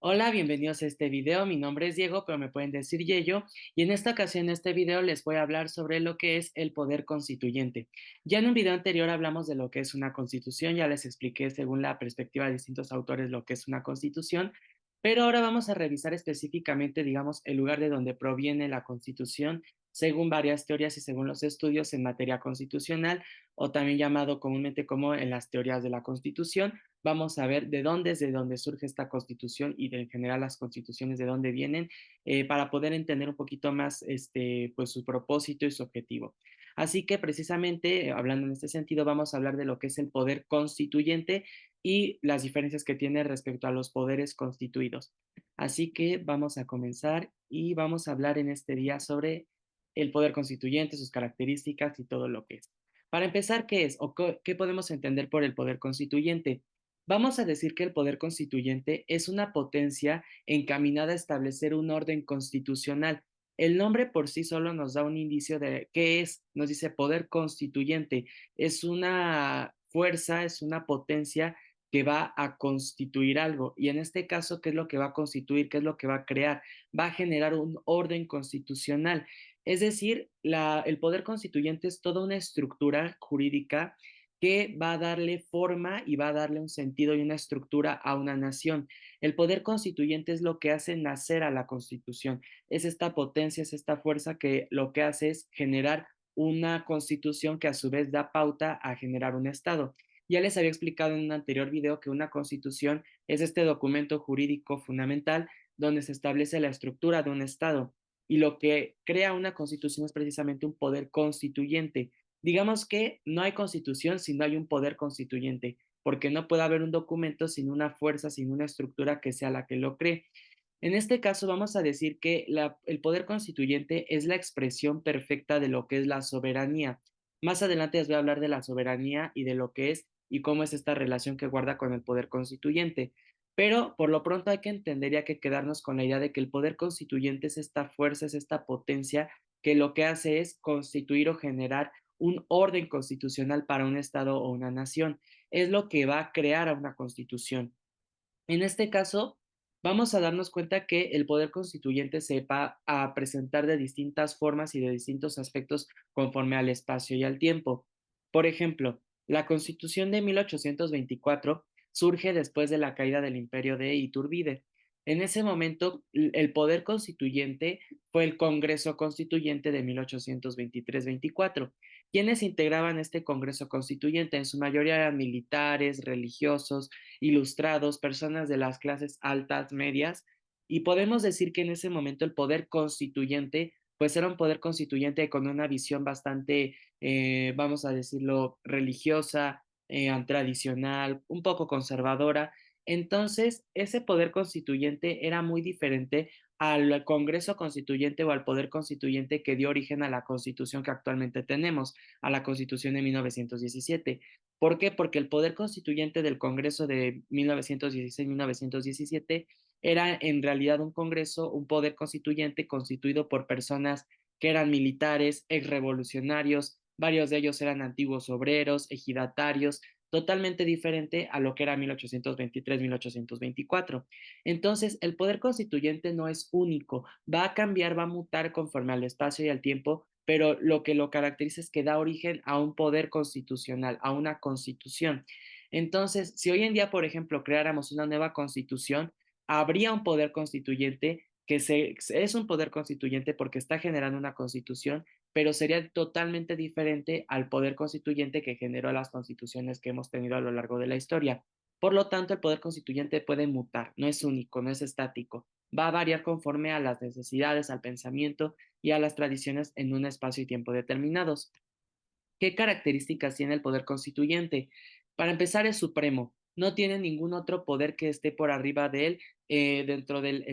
Hola, bienvenidos a este video. Mi nombre es Diego, pero me pueden decir Yeyo. Y en esta ocasión, en este video, les voy a hablar sobre lo que es el poder constituyente. Ya en un video anterior hablamos de lo que es una constitución, ya les expliqué según la perspectiva de distintos autores lo que es una constitución, pero ahora vamos a revisar específicamente, digamos, el lugar de donde proviene la constitución, según varias teorías y según los estudios en materia constitucional, o también llamado comúnmente como en las teorías de la constitución. Vamos a ver de dónde surge esta constitución y en general las constituciones de dónde vienen, para poder entender un poquito más pues, su propósito y su objetivo. Así que precisamente, hablando en este sentido, vamos a hablar de lo que es el poder constituyente y las diferencias que tiene respecto a los poderes constituidos. Así que vamos a comenzar y vamos a hablar en este día sobre el poder constituyente, sus características y todo lo que es. Para empezar, ¿qué es o qué podemos entender por el poder constituyente? Vamos a decir que el poder constituyente es una potencia encaminada a establecer un orden constitucional. El nombre por sí solo nos da un indicio de qué es, nos dice poder constituyente. Es una fuerza, es una potencia que va a constituir algo. Y en este caso, ¿qué es lo que va a constituir? ¿Qué es lo que va a crear? Va a generar un orden constitucional. Es decir, el poder constituyente es toda una estructura jurídica que va a darle forma y va a darle un sentido y una estructura a una nación. El poder constituyente es lo que hace nacer a la constitución. Es esta potencia, es esta fuerza que lo que hace es generar una constitución que a su vez da pauta a generar un Estado. Ya les había explicado en un anterior video que una constitución es este documento jurídico fundamental donde se establece la estructura de un Estado. Y lo que crea una constitución es precisamente un poder constituyente. Digamos que no hay constitución si no hay un poder constituyente, porque no puede haber un documento sin una fuerza, sin una estructura que sea la que lo cree. En este caso, vamos a decir que el poder constituyente es la expresión perfecta de lo que es la soberanía. Más adelante les voy a hablar de la soberanía y de lo que es y cómo es esta relación que guarda con el poder constituyente. Pero por lo pronto hay que entender y hay que quedarnos con la idea de que el poder constituyente es esta fuerza, es esta potencia que lo que hace es constituir o generar un orden constitucional para un Estado o una nación. Es lo que va a crear a una constitución. En este caso, vamos a darnos cuenta que el poder constituyente se va a presentar de distintas formas y de distintos aspectos conforme al espacio y al tiempo. Por ejemplo, la Constitución de 1824 surge después de la caída del imperio de Iturbide. En ese momento, el poder constituyente fue el Congreso Constituyente de 1823-24. ¿Quiénes integraban este Congreso Constituyente? En su mayoría eran militares, religiosos, ilustrados, personas de las clases altas, medias, y podemos decir que en ese momento el poder constituyente, pues era un poder constituyente con una visión bastante, vamos a decirlo, religiosa, tradicional, un poco conservadora. Entonces, ese poder constituyente era muy diferente al Congreso Constituyente o al poder constituyente que dio origen a la constitución que actualmente tenemos, a la constitución de 1917. ¿Por qué? Porque el poder constituyente del Congreso de 1916-1917 era en realidad un Congreso, un poder constituyente constituido por personas que eran militares, exrevolucionarios, varios de ellos eran antiguos obreros, ejidatarios, totalmente diferente a lo que era 1823-1824. Entonces, el poder constituyente no es único, va a cambiar, va a mutar conforme al espacio y al tiempo, pero lo que lo caracteriza es que da origen a un poder constitucional, a una constitución. Entonces, si hoy en día, por ejemplo, creáramos una nueva constitución, habría un poder constituyente es un poder constituyente porque está generando una constitución, pero sería totalmente diferente al poder constituyente que generó las constituciones que hemos tenido a lo largo de la historia. Por lo tanto, el poder constituyente puede mutar, no es único, no es estático, va a variar conforme a las necesidades, al pensamiento y a las tradiciones en un espacio y tiempo determinados. ¿Qué características tiene el poder constituyente? Para empezar, es supremo. No tiene ningún otro poder que esté por arriba de él dentro del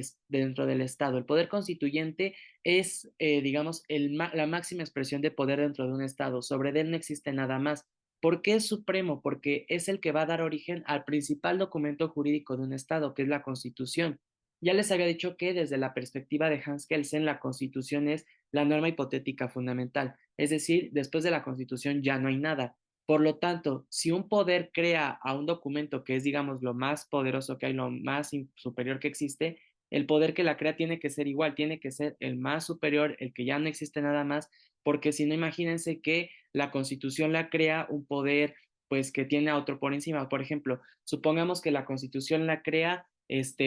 Estado. El poder constituyente es, digamos, la máxima expresión de poder dentro de un Estado. Sobre él no existe nada más. ¿Por qué es supremo? Porque es el que va a dar origen al principal documento jurídico de un Estado, que es la Constitución. Ya les había dicho que desde la perspectiva de Hans Kelsen, la Constitución es la norma hipotética fundamental, es decir, después de la Constitución ya no hay nada. Por lo tanto, si un poder crea a un documento que es, digamos, lo más poderoso que hay, lo más superior que existe, el poder que la crea tiene que ser igual, tiene que ser el más superior, el que ya no existe nada más, porque si no, imagínense que la Constitución la crea un poder, pues, que tiene a otro por encima. Por ejemplo, supongamos que la Constitución la crea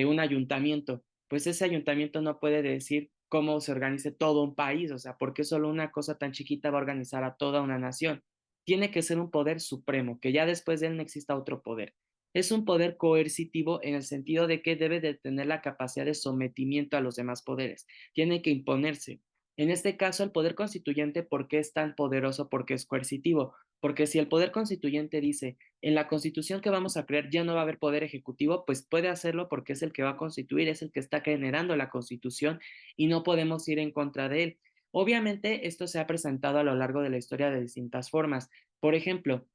un ayuntamiento, pues ese ayuntamiento no puede decir cómo se organice todo un país, o sea, ¿por qué solo una cosa tan chiquita va a organizar a toda una nación? Tiene que ser un poder supremo, que ya después de él no exista otro poder. Es un poder coercitivo en el sentido de que debe de tener la capacidad de sometimiento a los demás poderes, tiene que imponerse. En este caso, el poder constituyente, ¿por qué es tan poderoso? Porque es coercitivo. Porque si el poder constituyente dice, en la constitución que vamos a crear ya no va a haber poder ejecutivo, pues puede hacerlo porque es el que va a constituir, es el que está generando la constitución y no podemos ir en contra de él. Obviamente, esto se ha presentado a lo largo de la historia de distintas formas. Por ejemplo,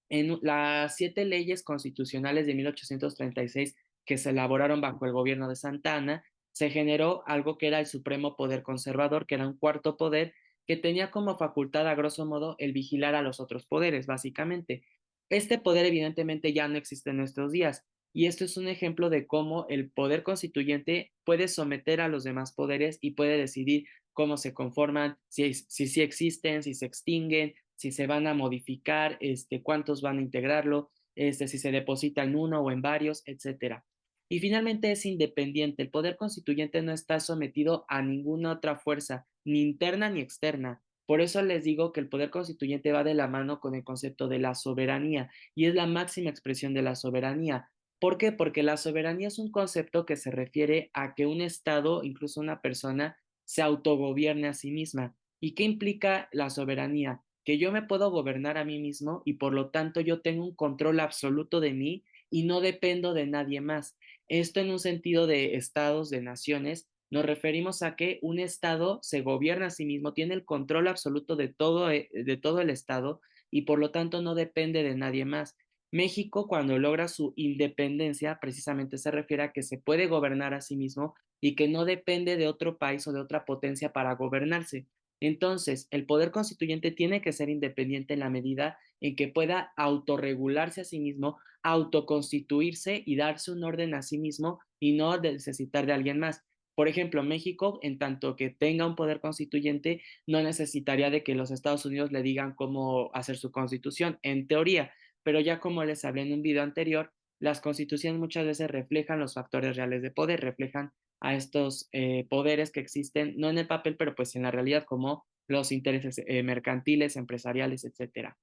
en las 7 leyes constitucionales de 1836 que se elaboraron bajo el gobierno de Santa Anna, se generó algo que era el supremo poder conservador, que era un cuarto poder que tenía como facultad, a grosso modo, el vigilar a los otros poderes, básicamente. Este poder evidentemente ya no existe en nuestros días, y esto es un ejemplo de cómo el poder constituyente puede someter a los demás poderes y puede decidir cómo se conforman, si existen, si se extinguen, si se van a modificar, cuántos van a integrarlo, si se deposita en uno o en varios, etcétera. Y finalmente es independiente. El poder constituyente no está sometido a ninguna otra fuerza, ni interna ni externa. Por eso les digo que el poder constituyente va de la mano con el concepto de la soberanía y es la máxima expresión de la soberanía. ¿Por qué? Porque la soberanía es un concepto que se refiere a que un Estado, incluso una persona, se autogobierne a sí misma. ¿Y qué implica la soberanía? Que yo me puedo gobernar a mí mismo y por lo tanto yo tengo un control absoluto de mí y no dependo de nadie más. Esto en un sentido de estados, de naciones, nos referimos a que un estado se gobierna a sí mismo, tiene el control absoluto de todo el estado y por lo tanto no depende de nadie más. México, cuando logra su independencia, precisamente se refiere a que se puede gobernar a sí mismo y que no depende de otro país o de otra potencia para gobernarse. Entonces, el poder constituyente tiene que ser independiente en la medida en que pueda autorregularse a sí mismo, autoconstituirse y darse un orden a sí mismo y no necesitar de alguien más. Por ejemplo, México, en tanto que tenga un poder constituyente, no necesitaría de que los Estados Unidos le digan cómo hacer su constitución, en teoría, pero ya como les hablé en un video anterior, las constituciones muchas veces reflejan los factores reales de poder, reflejan a estos poderes que existen, no en el papel, pero pues en la realidad como los intereses mercantiles, empresariales, etcétera.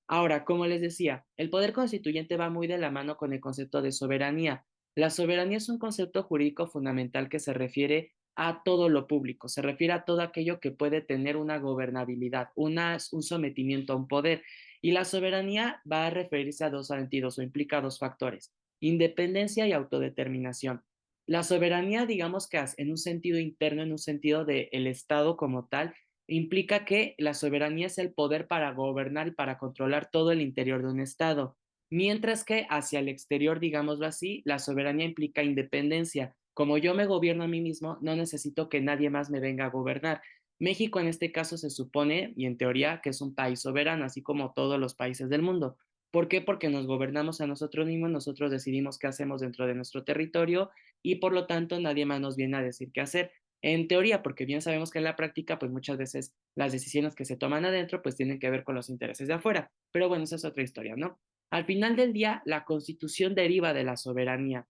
Ahora, como les decía, el poder constituyente va muy de la mano con el concepto de soberanía. La soberanía es un concepto jurídico fundamental que se refiere a todo lo público, se refiere a todo aquello que puede tener una gobernabilidad, un sometimiento a un poder. Y la soberanía va a referirse a dos sentidos o implica dos factores, independencia y autodeterminación. La soberanía, digamos que en un sentido interno, en un sentido del Estado como tal, implica que la soberanía es el poder para gobernar y para controlar todo el interior de un Estado, mientras que hacia el exterior, digámoslo así, la soberanía implica independencia. Como yo me gobierno a mí mismo, no necesito que nadie más me venga a gobernar. México en este caso se supone, y en teoría, que es un país soberano, así como todos los países del mundo. ¿Por qué? Porque nos gobernamos a nosotros mismos, nosotros decidimos qué hacemos dentro de nuestro territorio y por lo tanto nadie más nos viene a decir qué hacer. En teoría, porque bien sabemos que en la práctica, pues muchas veces las decisiones que se toman adentro, pues tienen que ver con los intereses de afuera. Pero bueno, esa es otra historia, ¿no? Al final del día, la constitución deriva de la soberanía.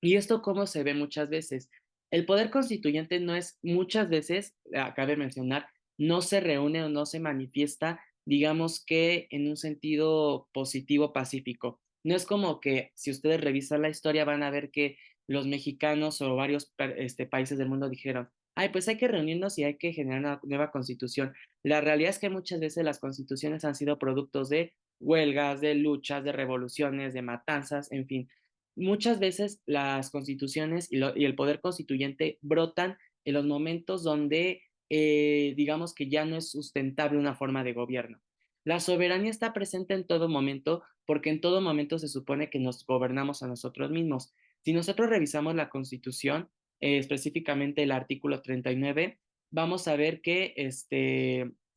¿Y esto cómo se ve muchas veces? El poder constituyente no es muchas veces, cabe mencionar, no se reúne o no se manifiesta, digamos que en un sentido positivo pacífico. No es como que si ustedes revisan la historia van a ver que los mexicanos o varios países del mundo dijeron, ay, pues hay que reunirnos y hay que generar una nueva constitución. La realidad es que muchas veces las constituciones han sido productos de huelgas, de luchas, de revoluciones, de matanzas, en fin. Muchas veces las constituciones y el poder constituyente brotan en los momentos donde digamos que ya no es sustentable una forma de gobierno. La soberanía está presente en todo momento porque en todo momento se supone que nos gobernamos a nosotros mismos. Si nosotros revisamos la Constitución, específicamente el artículo 39, vamos a ver que,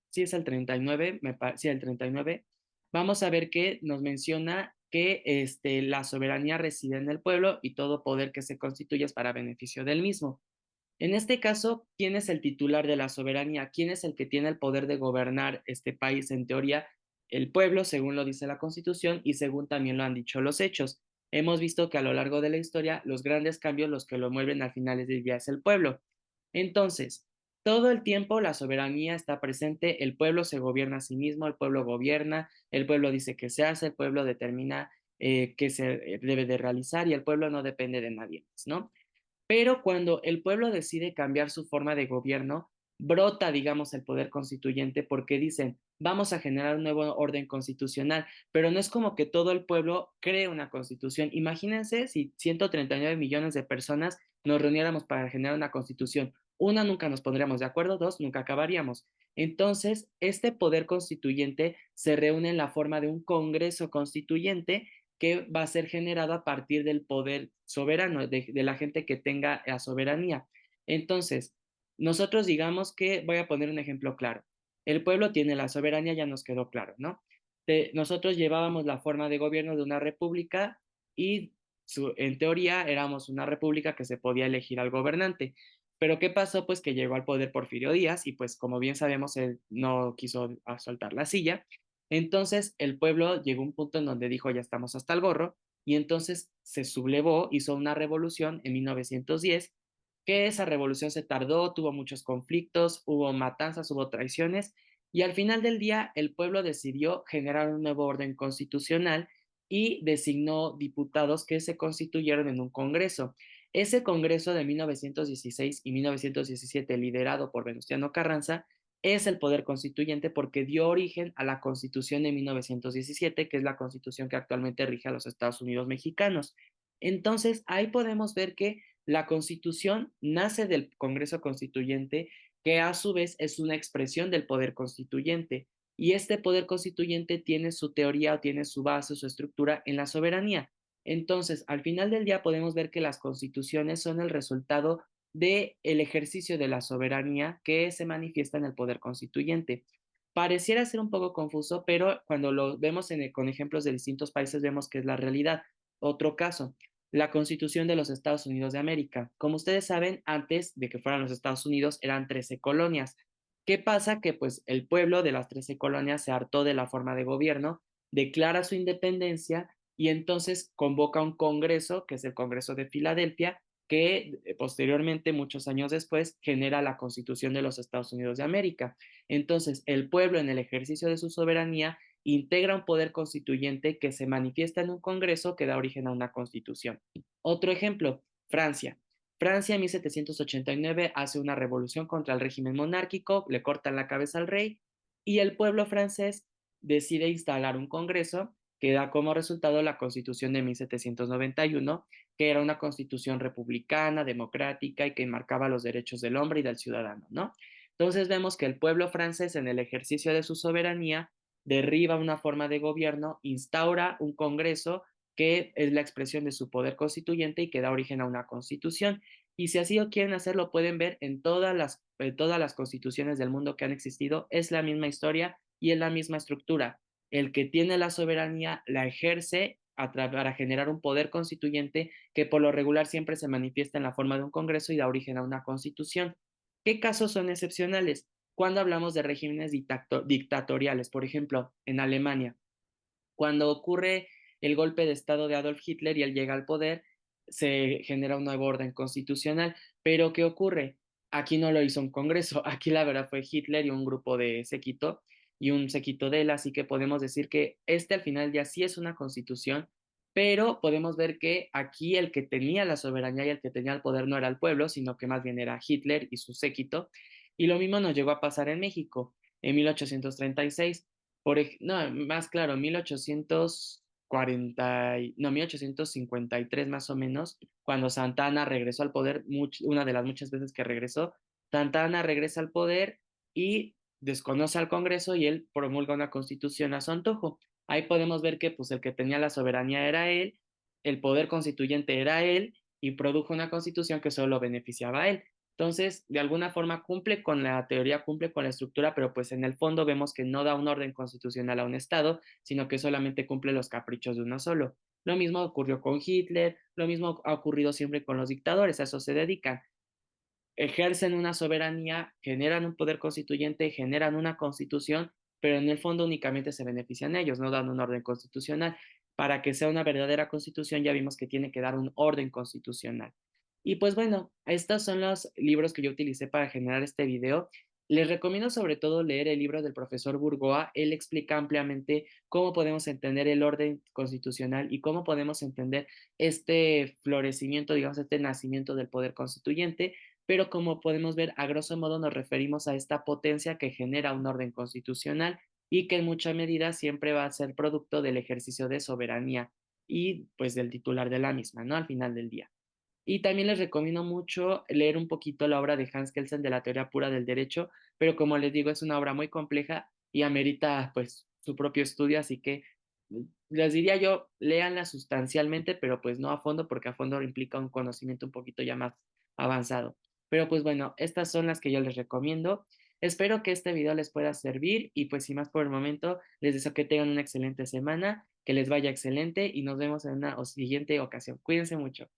sí es el 39, sí, el 39, vamos a ver que nos menciona que la soberanía reside en el pueblo y todo poder que se constituye es para beneficio del mismo. En este caso, ¿quién es el titular de la soberanía? ¿Quién es el que tiene el poder de gobernar este país? En teoría, el pueblo, según lo dice la Constitución y según también lo han dicho los hechos. Hemos visto que a lo largo de la historia, los grandes cambios, los que lo mueven al final del día es el pueblo. Entonces, todo el tiempo la soberanía está presente, el pueblo se gobierna a sí mismo, el pueblo gobierna, el pueblo dice que se hace, el pueblo determina qué se debe de realizar y el pueblo no depende de nadie más, ¿no? Pero cuando el pueblo decide cambiar su forma de gobierno, brota, digamos, el poder constituyente porque dicen, vamos a generar un nuevo orden constitucional, pero no es como que todo el pueblo cree una constitución. Imagínense si 139 millones de personas nos reuniéramos para generar una constitución. Una, nunca nos pondríamos de acuerdo, dos, nunca acabaríamos. Entonces, este poder constituyente se reúne en la forma de un Congreso constituyente que va a ser generado a partir del poder soberano, de la gente que tenga la soberanía. Entonces, nosotros digamos que, voy a poner un ejemplo claro, el pueblo tiene la soberanía, ya nos quedó claro, ¿no? Nosotros llevábamos la forma de gobierno de una república y en teoría éramos una república que se podía elegir al gobernante. Pero ¿qué pasó? Pues que llegó al poder Porfirio Díaz y pues como bien sabemos, él no quiso soltar la silla. Entonces el pueblo llegó a un punto en donde dijo, ya estamos hasta el gorro, y entonces se sublevó, hizo una revolución en 1910, que esa revolución se tardó, tuvo muchos conflictos, hubo matanzas, hubo traiciones, y al final del día el pueblo decidió generar un nuevo orden constitucional y designó diputados que se constituyeron en un congreso. Ese congreso de 1916 y 1917, liderado por Venustiano Carranza, es el poder constituyente porque dio origen a la Constitución de 1917, que es la constitución que actualmente rige a los Estados Unidos mexicanos. Entonces, ahí podemos ver que la Constitución nace del Congreso Constituyente, que a su vez es una expresión del poder constituyente. Y este poder constituyente tiene su teoría o tiene su base, su estructura en la soberanía. Entonces, al final del día podemos ver que las constituciones son el resultado de el ejercicio de la soberanía que se manifiesta en el poder constituyente. Pareciera ser un poco confuso, pero cuando lo vemos con ejemplos de distintos países vemos que es la realidad. Otro caso, la Constitución de los Estados Unidos de América. Como ustedes saben, antes de que fueran los Estados Unidos eran 13 colonias. ¿Qué pasa? Que pues el pueblo de las 13 colonias se hartó de la forma de gobierno, declara su independencia y entonces convoca un congreso, que es el Congreso de Filadelfia, que posteriormente, muchos años después, genera la Constitución de los Estados Unidos de América. Entonces, el pueblo, en el ejercicio de su soberanía, integra un poder constituyente que se manifiesta en un Congreso que da origen a una Constitución. Otro ejemplo, Francia. Francia en 1789 hace una revolución contra el régimen monárquico, le cortan la cabeza al rey y el pueblo francés decide instalar un Congreso que da como resultado la Constitución de 1791, que era una constitución republicana, democrática y que marcaba los derechos del hombre y del ciudadano, ¿no? Entonces vemos que el pueblo francés en el ejercicio de su soberanía derriba una forma de gobierno, instaura un congreso que es la expresión de su poder constituyente y que da origen a una constitución. Y si así lo quieren hacer, lo pueden ver en todas las constituciones del mundo que han existido, es la misma historia y es la misma estructura. El que tiene la soberanía la ejerce para generar un poder constituyente que por lo regular siempre se manifiesta en la forma de un congreso y da origen a una constitución. ¿Qué casos son excepcionales? Cuando hablamos de regímenes dictatoriales, por ejemplo, en Alemania, cuando ocurre el golpe de Estado de Adolf Hitler y él llega al poder, se genera un nuevo orden constitucional. Pero ¿qué ocurre? Aquí no lo hizo un congreso, aquí la verdad fue Hitler y un grupo de séquito y un séquito de él, así que podemos decir que al final ya sí es una constitución, pero podemos ver que aquí el que tenía la soberanía y el que tenía el poder no era el pueblo, sino que más bien era Hitler y su séquito. Y lo mismo nos llegó a pasar en México en 1836. No, más claro, 1853 más o menos, cuando Santa Anna regresó al poder, una de las muchas veces que regresó, Santa Anna regresa al poder y desconoce al Congreso y él promulga una constitución a su antojo. Ahí podemos ver que pues el que tenía la soberanía era él, el poder constituyente era él y produjo una constitución que solo beneficiaba a él. Entonces, de alguna forma cumple con la teoría, cumple con la estructura, pero pues en el fondo vemos que no da un orden constitucional a un Estado, sino que solamente cumple los caprichos de uno solo. Lo mismo ocurrió con Hitler, lo mismo ha ocurrido siempre con los dictadores, a eso se dedican. Ejercen una soberanía, generan un poder constituyente, generan una constitución, pero en el fondo únicamente se benefician ellos, no dan un orden constitucional. Para que sea una verdadera constitución ya vimos que tiene que dar un orden constitucional. Y pues bueno, estos son los libros que yo utilicé para generar este video. Les recomiendo sobre todo leer el libro del profesor Burgoa. Él explica ampliamente cómo podemos entender el orden constitucional y cómo podemos entender este florecimiento, digamos, este nacimiento del poder constituyente, pero como podemos ver, a grosso modo nos referimos a esta potencia que genera un orden constitucional y que en mucha medida siempre va a ser producto del ejercicio de soberanía y pues del titular de la misma, ¿no? Al final del día. Y también les recomiendo mucho leer un poquito la obra de Hans Kelsen de la teoría pura del derecho, pero como les digo, es una obra muy compleja y amerita pues su propio estudio, así que les diría yo, léanla sustancialmente, pero pues no a fondo, porque a fondo implica un conocimiento un poquito ya más avanzado. Pero pues bueno, estas son las que yo les recomiendo. Espero que este video les pueda servir y pues sin más por el momento, les deseo que tengan una excelente semana, que les vaya excelente y nos vemos en una siguiente ocasión. Cuídense mucho.